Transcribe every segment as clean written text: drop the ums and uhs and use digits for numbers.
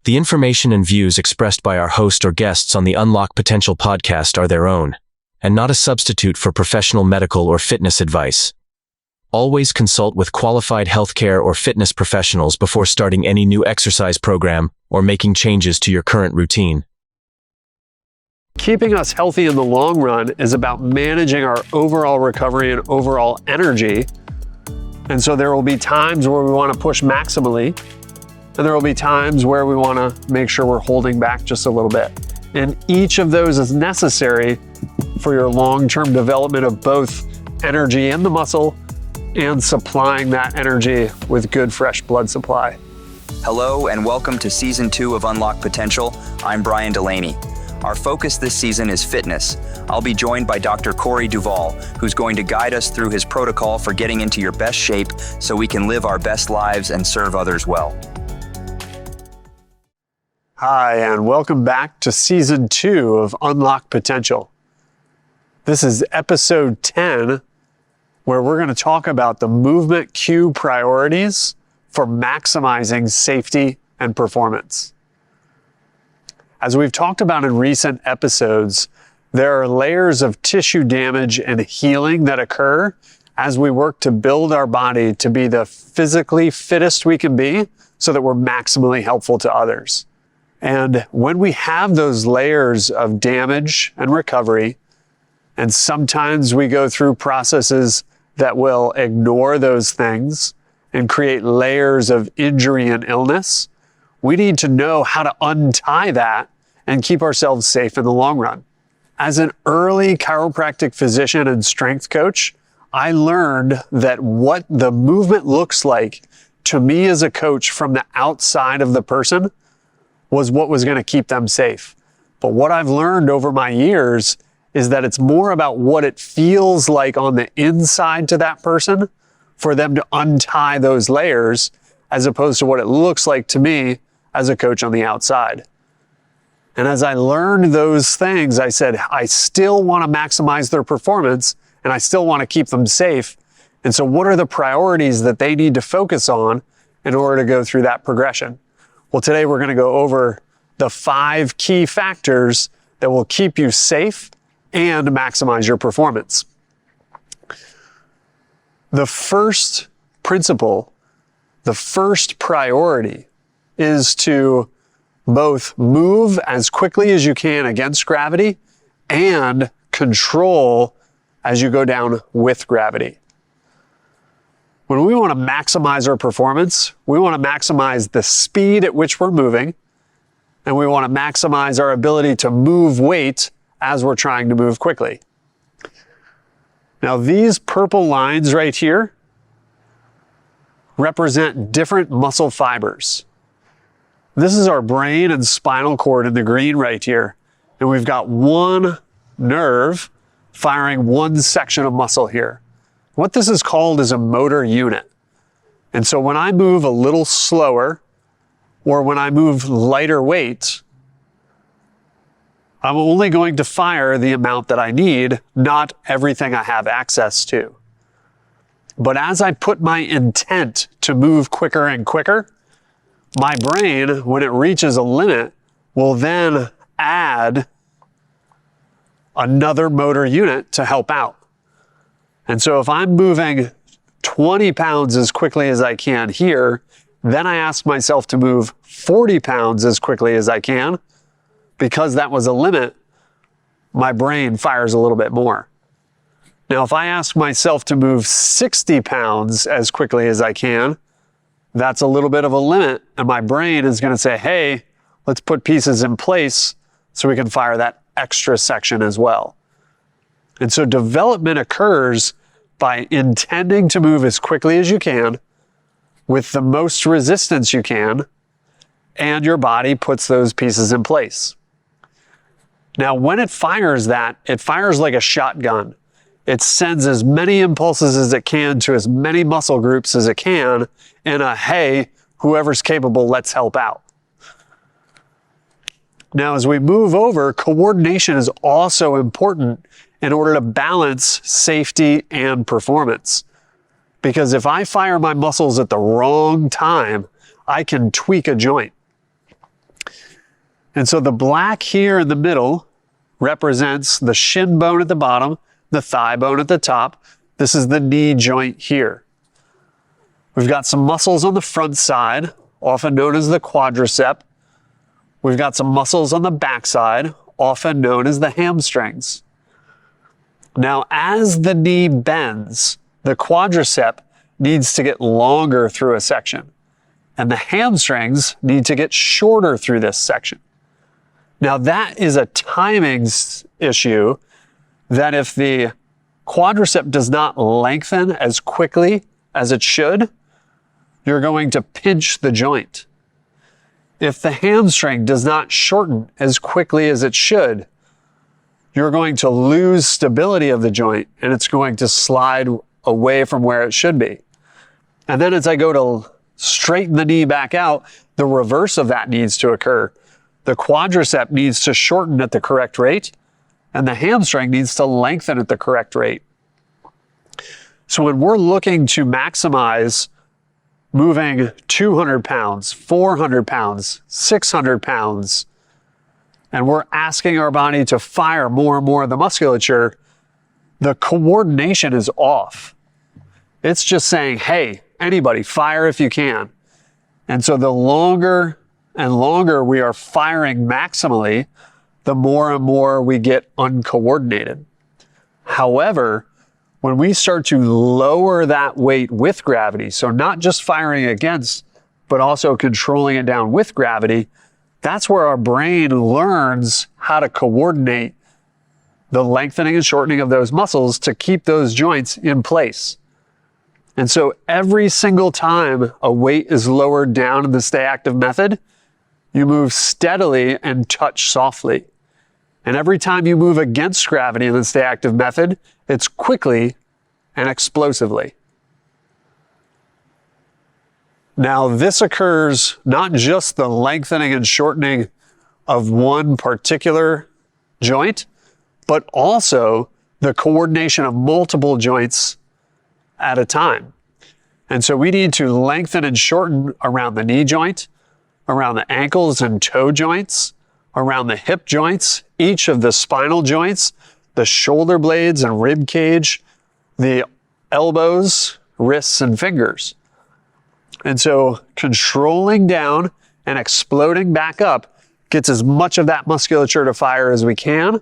The information and views expressed by our host or guests on the Unlock Potential podcast are their own, and not a substitute for professional medical or fitness advice. Always consult with qualified healthcare or fitness professionals before starting any new exercise program or making changes to your current routine. Keeping us healthy in the long run is about managing our overall recovery and overall energy. And so there will be times where we want to push maximally, and there will be times where we want to make sure we're holding back just a little bit. And each of those is necessary for your long-term development of both energy in the muscle and supplying that energy with good fresh blood supply. Hello and welcome to Season 2 of Unlock Potential. I'm Brian Delaney. Our focus this season is fitness. I'll be joined by Dr. Duvall, who's going to guide us through his protocol for getting into your best shape so we can live our best lives and serve others well. Hi, and welcome back to Season 2 of Unlock Potential. This is Episode 10, where we're going to talk about the movement cue priorities for maximizing safety and performance. As we've talked about in recent episodes, there are layers of tissue damage and healing that occur as we work to build our body to be the physically fittest we can be so that we're maximally helpful to others. And when we have those layers of damage and recovery, and sometimes we go through processes that will ignore those things and create layers of injury and illness, we need to know how to untie that and keep ourselves safe in the long run. As an early chiropractic physician and strength coach, I learned that what the movement looks like to me as a coach from the outside of the person was what was going to keep them safe. But what I've learned over my years is that it's more about what it feels like on the inside to that person for them to untie those layers, as opposed to what it looks like to me as a coach on the outside. And as I learned those things, I said, I still want to maximize their performance and I still want to keep them safe. And so what are the priorities that they need to focus on in order to go through that progression? Well, today we're going to go over the 5 key factors that will keep you safe and maximize your performance. The first principle, the first priority is to both move as quickly as you can against gravity and control as you go down with gravity. When we want to maximize our performance, we want to maximize the speed at which we're moving, and we want to maximize our ability to move weight as we're trying to move quickly. Now, these purple lines right here represent different muscle fibers. This is our brain and spinal cord in the green right here, and we've got one nerve firing one section of muscle here. What this is called is a motor unit. And so when I move a little slower, or when I move lighter weight, I'm only going to fire the amount that I need, not everything I have access to. But as I put my intent to move quicker and quicker, my brain, when it reaches a limit, will then add another motor unit to help out. And so if I'm moving 20 pounds as quickly as I can here, then I ask myself to move 40 pounds as quickly as I can. Because that was a limit, my brain fires a little bit more. Now, if I ask myself to move 60 pounds as quickly as I can, that's a little bit of a limit. And my brain is going to say, hey, let's put pieces in place so we can fire that extra section as well. And so development occurs by intending to move as quickly as you can with the most resistance you can, and your body puts those pieces in place. Now, when it fires that, it fires like a shotgun. It sends as many impulses as it can to as many muscle groups as it can in a, hey, whoever's capable, let's help out. Now, as we move over, coordination is also important in order to balance safety and performance. Because if I fire my muscles at the wrong time, I can tweak a joint. And so the black here in the middle represents the shin bone at the bottom, the thigh bone at the top. This is the knee joint here. We've got some muscles on the front side, often known as the quadricep. We've got some muscles on the back side, often known as the hamstrings. Now, as the knee bends, the quadricep needs to get longer through a section, and the hamstrings need to get shorter through this section. Now, that is a timing issue that if the quadricep does not lengthen as quickly as it should, you're going to pinch the joint. If the hamstring does not shorten as quickly as it should, you're going to lose stability of the joint and it's going to slide away from where it should be. And then as I go to straighten the knee back out, the reverse of that needs to occur. The quadricep needs to shorten at the correct rate, and the hamstring needs to lengthen at the correct rate. So when we're looking to maximize moving 200 pounds, 400 pounds, 600 pounds, and we're asking our body to fire more and more of the musculature, the coordination is off. It's just saying, hey, anybody, fire if you can. And so the longer and longer we are firing maximally, the more and more we get uncoordinated. However, when we start to lower that weight with gravity, so not just firing against, but also controlling it down with gravity, that's where our brain learns how to coordinate the lengthening and shortening of those muscles to keep those joints in place. And so every single time a weight is lowered down in the stay active method, you move steadily and touch softly. And every time you move against gravity in the stay active method, it's quickly and explosively. Now, this occurs not just the lengthening and shortening of one particular joint, but also the coordination of multiple joints at a time. And so we need to lengthen and shorten around the knee joint, around the ankles and toe joints, around the hip joints, each of the spinal joints, the shoulder blades and rib cage, the elbows, wrists, and fingers. And so controlling down and exploding back up gets as much of that musculature to fire as we can,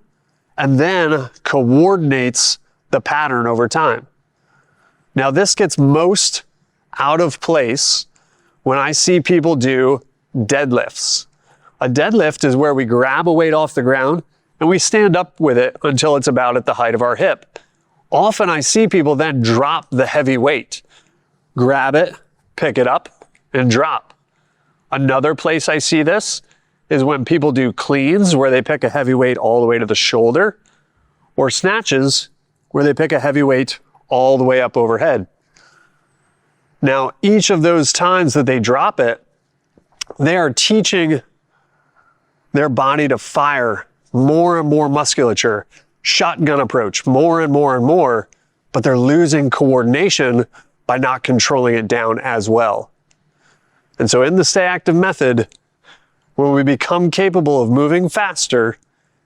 and then coordinates the pattern over time. Now, this gets most out of place when I see people do deadlifts. A deadlift is where we grab a weight off the ground and we stand up with it until it's about at the height of our hip. Often I see people then drop the heavy weight, grab it, pick it up, and drop. Another place I see this is when people do cleans where they pick a heavy weight all the way to the shoulder, or snatches where they pick a heavy weight all the way up overhead. Now, each of those times that they drop it, they are teaching their body to fire more and more musculature, shotgun approach, more and more and more, but they're losing coordination by not controlling it down as well. And so in the stay active method, when we become capable of moving faster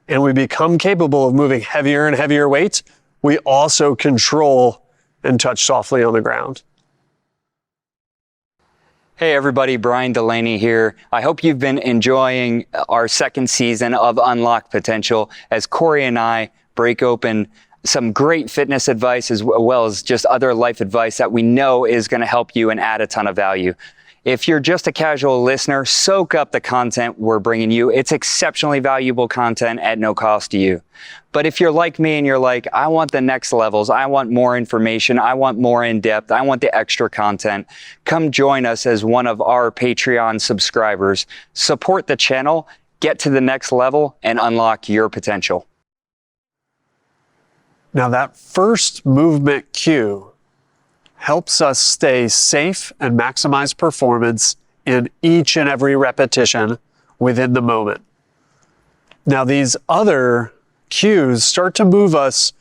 and we become capable of moving heavier and heavier weights, we also control and touch softly on the ground. Hey everybody, Brian Delaney here. I hope you've been enjoying our second season of Unlock Potential as Corey and I break open some great fitness advice as well as just other life advice that we know is going to help you and add a ton of value. If you're just a casual listener, soak up the content we're bringing you. It's exceptionally valuable content at no cost to you. But if you're like me and you're like, I want the next levels, I want more information, I want more in depth, I want the extra content, come join us as one of our Patreon subscribers. Support the channel, get to the next level, and unlock your potential. Now that first movement cue helps us stay safe and maximize performance in each and every repetition within the moment. Now these other cues start to move us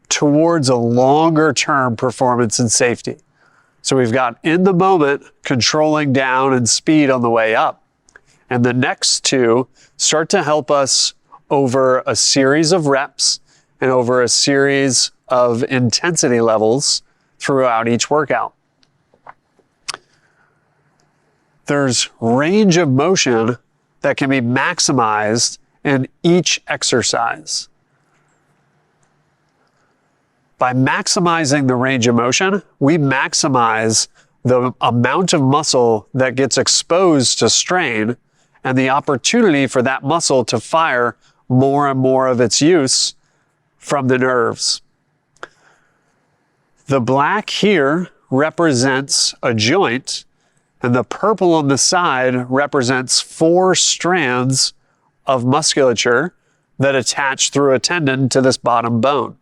towards a longer term performance and safety. So we've got in the moment controlling down and speed on the way up. and the next two start to help us over a series of reps and over a series of intensity levels throughout each workout. There's range of motion that can be maximized in each exercise. By maximizing the range of motion, we maximize the amount of muscle that gets exposed to strain and the opportunity for that muscle to fire more and more of its use from the nerves. The black here represents a joint, and the purple on the side represents 4 strands of musculature that attach through a tendon to this bottom bone.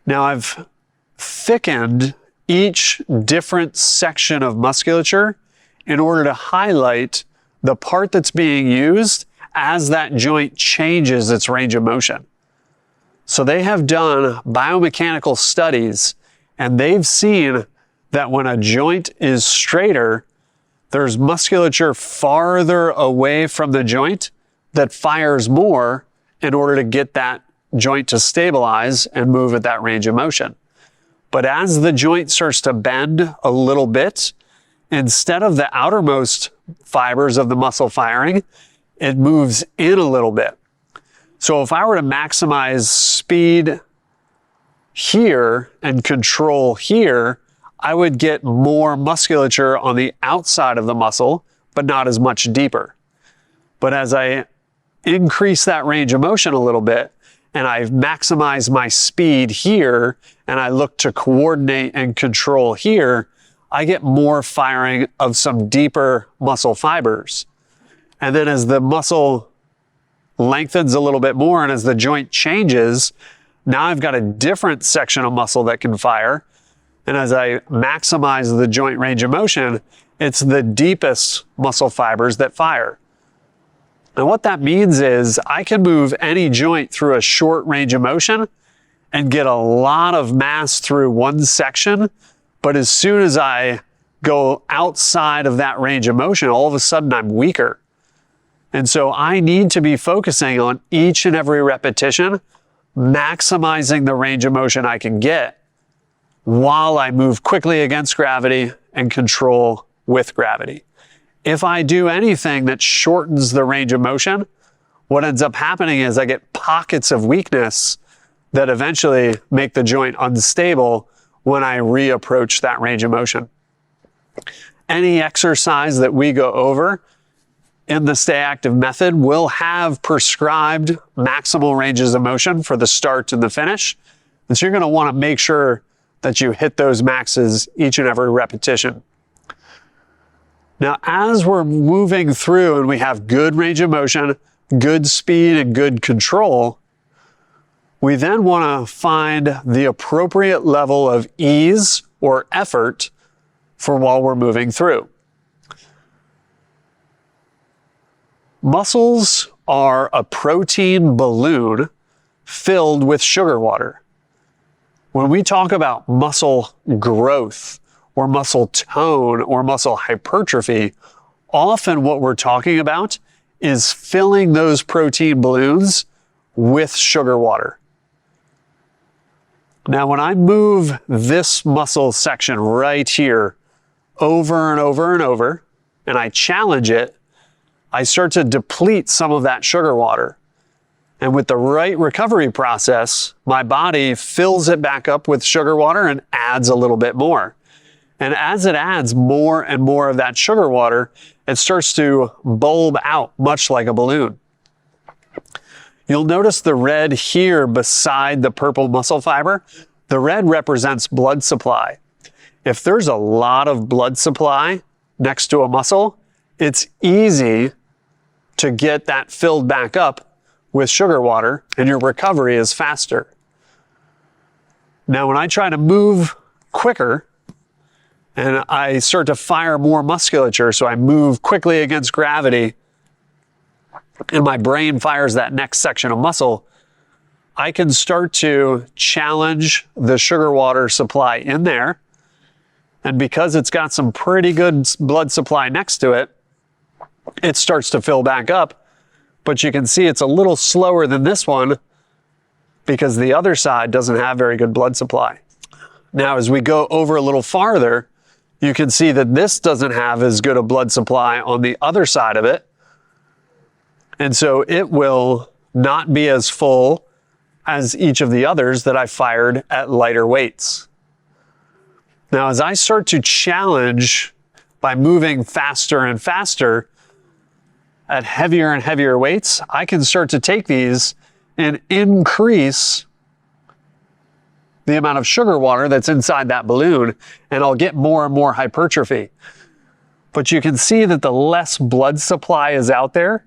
Now I've thickened each different section of musculature in order to highlight the part that's being used as that joint changes its range of motion. So they have done biomechanical studies, and they've seen that when a joint is straighter, there's musculature farther away from the joint that fires more in order to get that joint to stabilize and move at that range of motion. But as the joint starts to bend a little bit, instead of the outermost fibers of the muscle firing, it moves in a little bit. So if I were to maximize speed here and control here, I would get more musculature on the outside of the muscle, but not as much deeper. But as I increase that range of motion a little bit, and I maximize my speed here, and I look to coordinate and control here, I get more firing of some deeper muscle fibers. And then as the muscle lengthens a little bit more and as the joint changes, now I've got a different section of muscle that can fire. And as I maximize the joint range of motion, it's the deepest muscle fibers that fire. And what that means is I can move any joint through a short range of motion and get a lot of mass through one section. But as soon as I go outside of that range of motion, all of a sudden I'm weaker. And so I need to be focusing on each and every repetition, maximizing the range of motion I can get while I move quickly against gravity and control with gravity. If I do anything that shortens the range of motion, what ends up happening is I get pockets of weakness that eventually make the joint unstable when I reapproach that range of motion. Any exercise that we go over in the Stay Active method will have prescribed maximal ranges of motion for the start and the finish. And so you're going to want to make sure that you hit those maxes each and every repetition. Now, as we're moving through and we have good range of motion, good speed, and good control, we then want to find the appropriate level of ease or effort for while we're moving through. Muscles are a protein balloon filled with sugar water. When we talk about muscle growth or muscle tone or muscle hypertrophy, often what we're talking about is filling those protein balloons with sugar water. Now, when I move this muscle section right here over and over and over, and I challenge it, I start to deplete some of that sugar water. And with the right recovery process, my body fills it back up with sugar water and adds a little bit more. And as it adds more and more of that sugar water, it starts to bulb out much like a balloon. You'll notice the red here beside the purple muscle fiber. The red represents blood supply. If there's a lot of blood supply next to a muscle, it's easy to get that filled back up with sugar water, and your recovery is faster. Now, when I try to move quicker and I start to fire more musculature, so I move quickly against gravity and my brain fires that next section of muscle, I can start to challenge the sugar water supply in there. And because it's got some pretty good blood supply next to it, it starts to fill back up. But you can see it's a little slower than this one because the other side doesn't have very good blood supply. Now, as we go over a little farther, you can see that this doesn't have as good a blood supply on the other side of it. And so it will not be as full as each of the others that I fired at lighter weights. Now, as I start to challenge by moving faster and faster at heavier and heavier weights, I can start to take these and increase the amount of sugar water that's inside that balloon, and I'll get more and more hypertrophy. But you can see that the less blood supply is out there,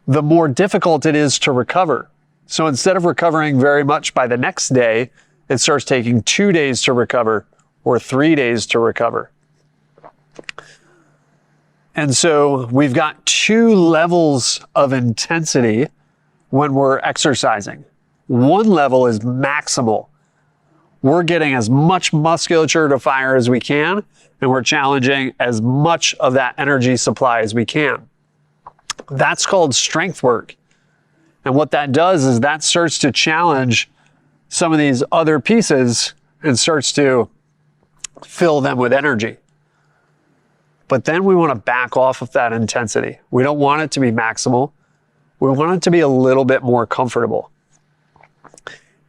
the more difficult it is to recover. So instead of recovering very much by the next day, it starts taking 2 days to recover or 3 days to recover. And so we've got 2 levels of intensity when we're exercising. One level is maximal. We're getting as much musculature to fire as we can, and we're challenging as much of that energy supply as we can. That's called strength work. And what that does is that starts to challenge some of these other pieces and starts to fill them with energy. But then we want to back off of that intensity. We don't want it to be maximal. We want it to be a little bit more comfortable.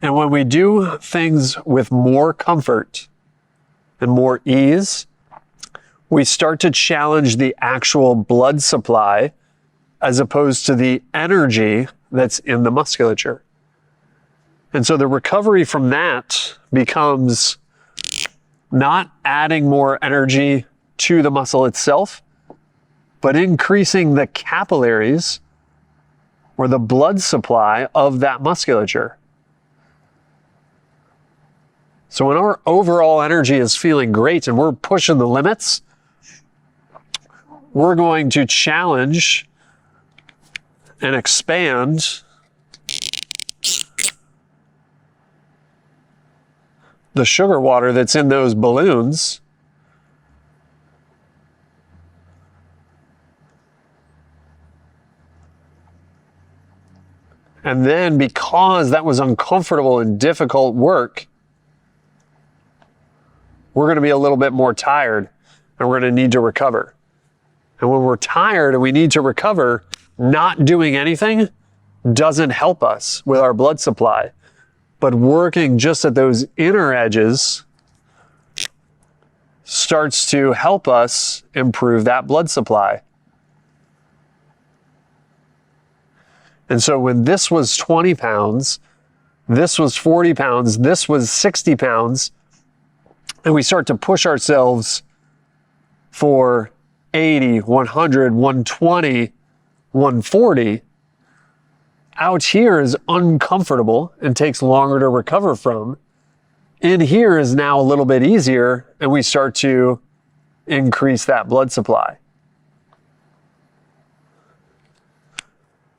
And when we do things with more comfort and more ease, we start to challenge the actual blood supply as opposed to the energy that's in the musculature. And so the recovery from that becomes not adding more energy to the muscle itself, but increasing the capillaries or the blood supply of that musculature. So when our overall energy is feeling great and we're pushing the limits, we're going to challenge and expand the sugar water that's in those balloons. And then because that was uncomfortable and difficult work, we're going to be a little bit more tired and we're going to need to recover. And when we're tired and we need to recover, not doing anything doesn't help us with our blood supply. But working just at those inner edges starts to help us improve that blood supply. And so when this was 20 pounds, this was 40 pounds, this was 60 pounds, and we start to push ourselves for 80, 100, 120, 140, out here is uncomfortable and takes longer to recover from. In here is now a little bit easier, and we start to increase that blood supply.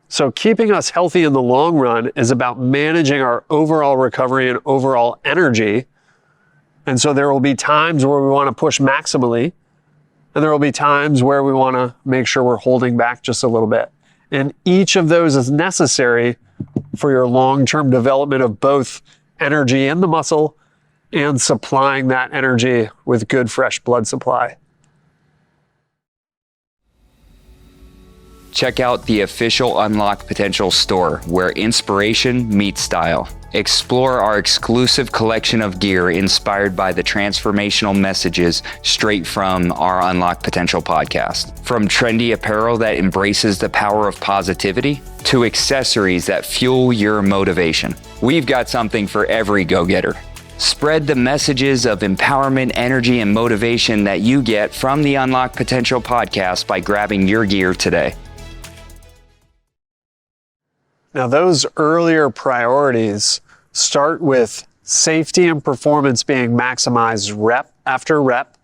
So keeping us healthy in the long run is about managing our overall recovery and overall energy. And so there will be times where we want to push maximally, and there will be times where we want to make sure we're holding back just a little bit. And each of those is necessary for your long-term development of both energy in the muscle and supplying that energy with good, fresh blood supply. Check out the official Unlock Potential store, where inspiration meets style. Explore our exclusive collection of gear inspired by the transformational messages straight from our Unlock Potential podcast. From trendy apparel that embraces the power of positivity to accessories that fuel your motivation. We've got something for every go-getter. Spread the messages of empowerment, energy, and motivation that you get from the Unlock Potential podcast by grabbing your gear today. Now, those earlier priorities start with safety and performance being maximized rep after rep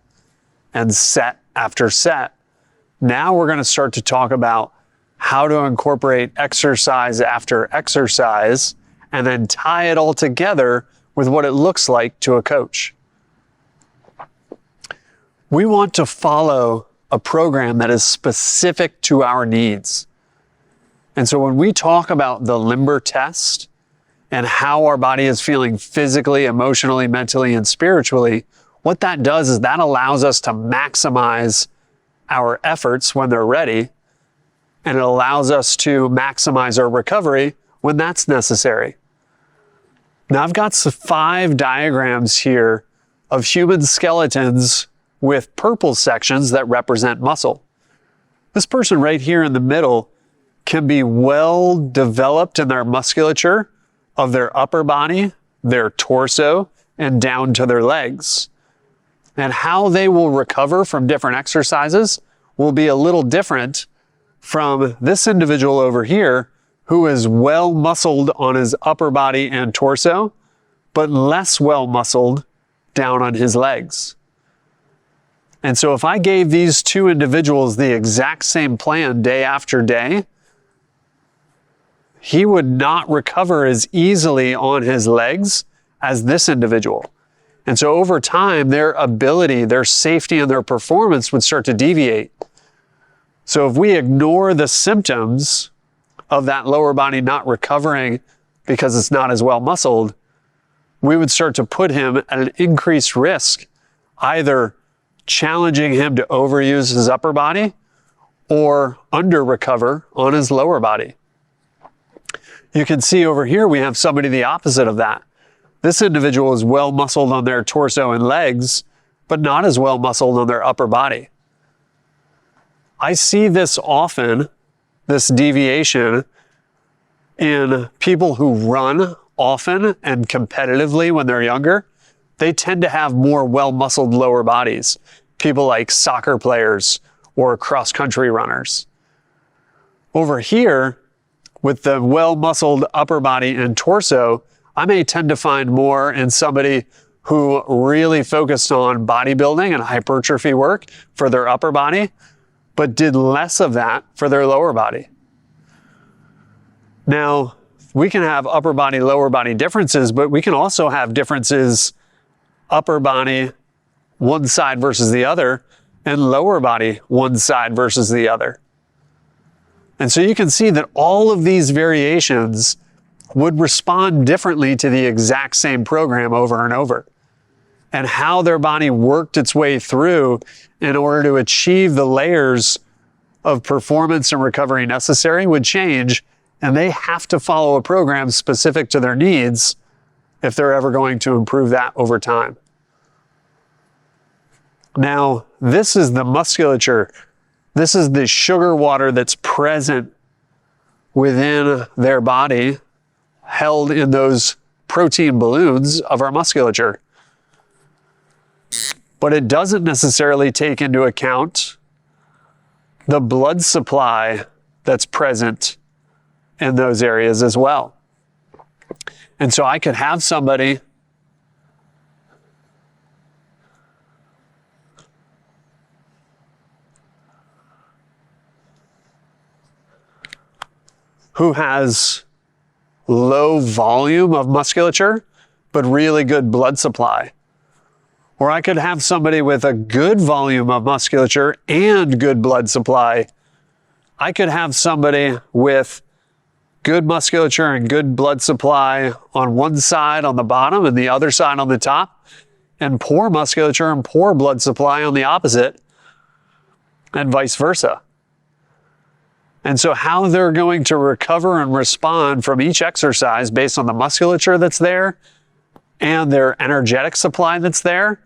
and set after set. Now we're going to start to talk about how to incorporate exercise after exercise and then tie it all together with what it looks like to a coach. We want to follow a program that is specific to our needs. And so when we talk about the Limber test and how our body is feeling physically, emotionally, mentally, and spiritually, what that does is that allows us to maximize our efforts when they're ready, and it allows us to maximize our recovery when that's necessary. Now, I've got 5 diagrams here of human skeletons with purple sections that represent muscle. This person right here in the middle can be well developed in their musculature of their upper body, their torso, and down to their legs. And how they will recover from different exercises will be a little different from this individual over here, who is well muscled on his upper body and torso, but less well muscled down on his legs. And so if I gave these 2 individuals the exact same plan day after day, he would not recover as easily on his legs as this individual. And so over time, their ability, their safety, and their performance would start to deviate. So if we ignore the symptoms of that lower body not recovering because it's not as well muscled, we would start to put him at an increased risk, either challenging him to overuse his upper body or under-recover on his lower body. You can see over here we have somebody the opposite of that. This individual is well muscled on their torso and legs, but not as well muscled on their upper body. I see this often, this deviation, in people who run often and competitively when they're younger. They tend to have more well-muscled lower bodies. People like soccer players or cross-country runners. Over here, with the well-muscled upper body and torso, I may tend to find more in somebody who really focused on bodybuilding and hypertrophy work for their upper body, but did less of that for their lower body. Now, we can have upper body, lower body differences, but we can also have differences upper body one side versus the other, and lower body one side versus the other. And so you can see that all of these variations would respond differently to the exact same program over and over. And how their body worked its way through in order to achieve the layers of performance and recovery necessary would change, and they have to follow a program specific to their needs if they're ever going to improve that over time. Now, this is the musculature. This is the sugar water that's present within their body, held in those protein balloons of our musculature. But it doesn't necessarily take into account the blood supply that's present in those areas as well. And so I could have somebody who has low volume of musculature, but really good blood supply. Or I could have somebody with a good volume of musculature and good blood supply. I could have somebody with good musculature and good blood supply on one side on the bottom and the other side on the top, and poor musculature and poor blood supply on the opposite, and vice versa. And so how they're going to recover and respond from each exercise based on the musculature that's there and their energetic supply that's there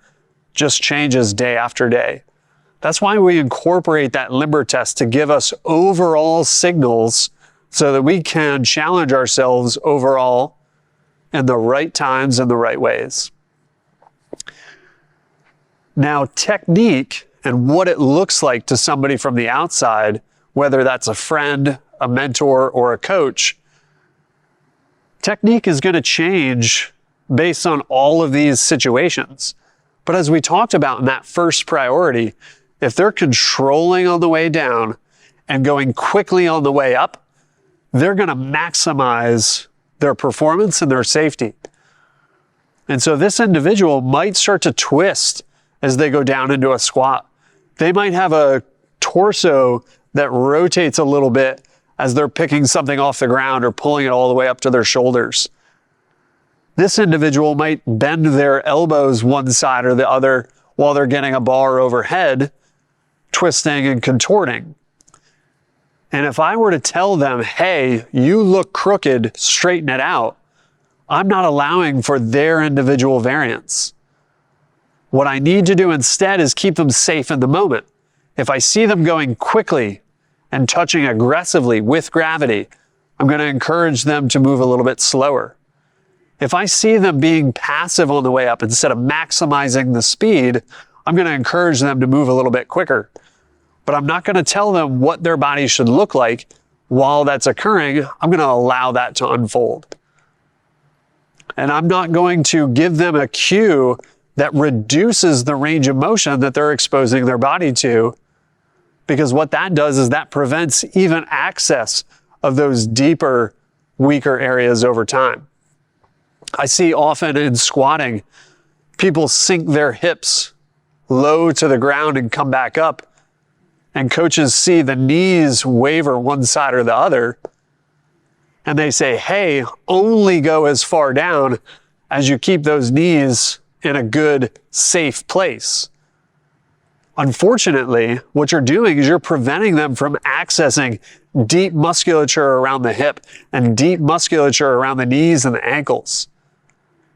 just changes day after day. That's why we incorporate that Limber test to give us overall signals so that we can challenge ourselves overall in the right times and the right ways. Now, technique and what it looks like to somebody from the outside, whether that's a friend, a mentor, or a coach, technique is going to change based on all of these situations. But as we talked about in that first priority, if they're controlling on the way down and going quickly on the way up, they're going to maximize their performance and their safety. And so this individual might start to twist as they go down into a squat. They might have a torso that rotates a little bit as they're picking something off the ground or pulling it all the way up to their shoulders. This individual might bend their elbows one side or the other while they're getting a bar overhead, twisting and contorting. And if I were to tell them, hey, you look crooked, straighten it out, I'm not allowing for their individual variance. What I need to do instead is keep them safe in the moment. If I see them going quickly and touching aggressively with gravity, I'm going to encourage them to move a little bit slower. If I see them being passive on the way up instead of maximizing the speed, I'm going to encourage them to move a little bit quicker. But I'm not going to tell them what their body should look like while that's occurring. I'm going to allow that to unfold. And I'm not going to give them a cue that reduces the range of motion that they're exposing their body to, because what that does is that prevents even access of those deeper, weaker areas over time. I see often in squatting, people sink their hips low to the ground and come back up, and coaches see the knees waver one side or the other, and they say, hey, only go as far down as you keep those knees in a good, safe place. Unfortunately, what you're doing is you're preventing them from accessing deep musculature around the hip and deep musculature around the knees and the ankles.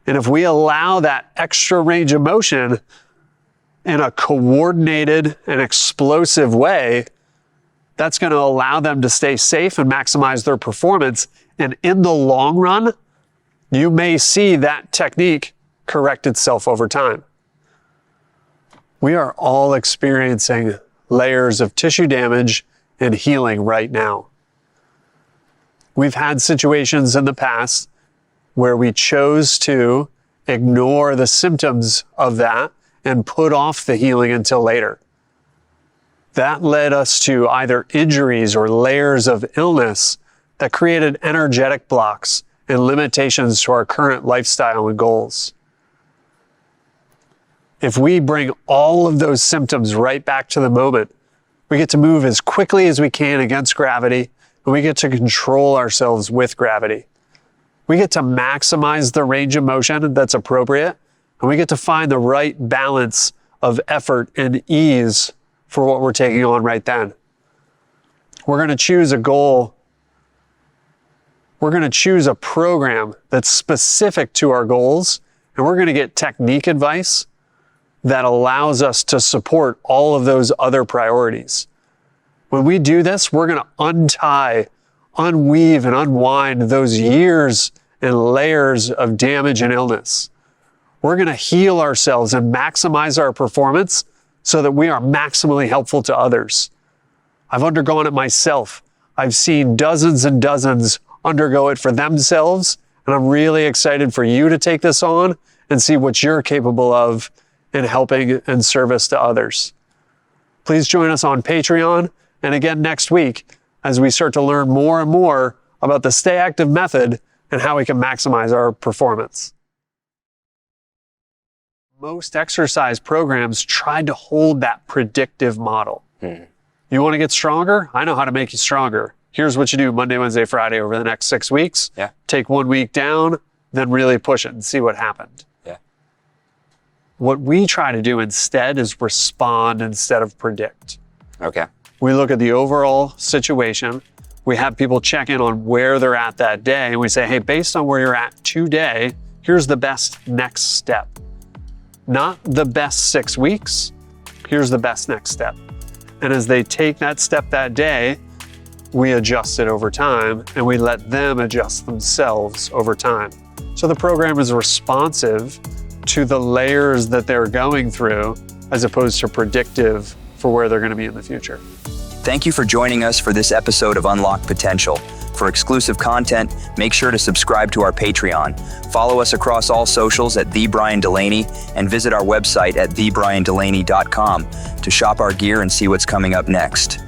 And if we allow that extra range of motion in a coordinated and explosive way, that's going to allow them to stay safe and maximize their performance. And in the long run, you may see that technique correct itself over time. We are all experiencing layers of tissue damage and healing right now. We've had situations in the past where we chose to ignore the symptoms of that and put off the healing until later. That led us to either injuries or layers of illness that created energetic blocks and limitations to our current lifestyle and goals. If we bring all of those symptoms right back to the moment, we get to move as quickly as we can against gravity, and we get to control ourselves with gravity. We get to maximize the range of motion that's appropriate, and we get to find the right balance of effort and ease for what we're taking on right then. We're going to choose a goal. We're going to choose a program that's specific to our goals, and we're going to get technique advice that allows us to support all of those other priorities. When we do this, we're going to untie, unweave, and unwind those years and layers of damage and illness. We're going to heal ourselves and maximize our performance so that we are maximally helpful to others. I've undergone it myself. I've seen dozens and dozens undergo it for themselves, and I'm really excited for you to take this on and see what you're capable of in helping and service to others. Please join us on Patreon and again next week as we start to learn more and more about the Stay Active method and how we can maximize our performance. Most exercise programs tried to hold that predictive model. You want to get stronger? I know how to make you stronger. Here's what you do Monday, Wednesday, Friday over the next 6 weeks. Yeah. Take 1 week down, then really push it and see what happened. Yeah. What we try to do instead is respond instead of predict. Okay. We look at the overall situation. We have people check in on where they're at that day, and we say, hey, based on where you're at today, here's the best next step. Not the best 6 weeks, here's the best next step. And as they take that step that day, we adjust it over time, and we let them adjust themselves over time. So the program is responsive to the layers that they're going through, as opposed to predictive for where they're going to be in the future. Thank you for joining us for this episode of Unlock Potential. For exclusive content, make sure to subscribe to our Patreon. Follow us across all socials at @TheBrianDelaney and visit our website at thebriandelaney.com to shop our gear and see what's coming up next.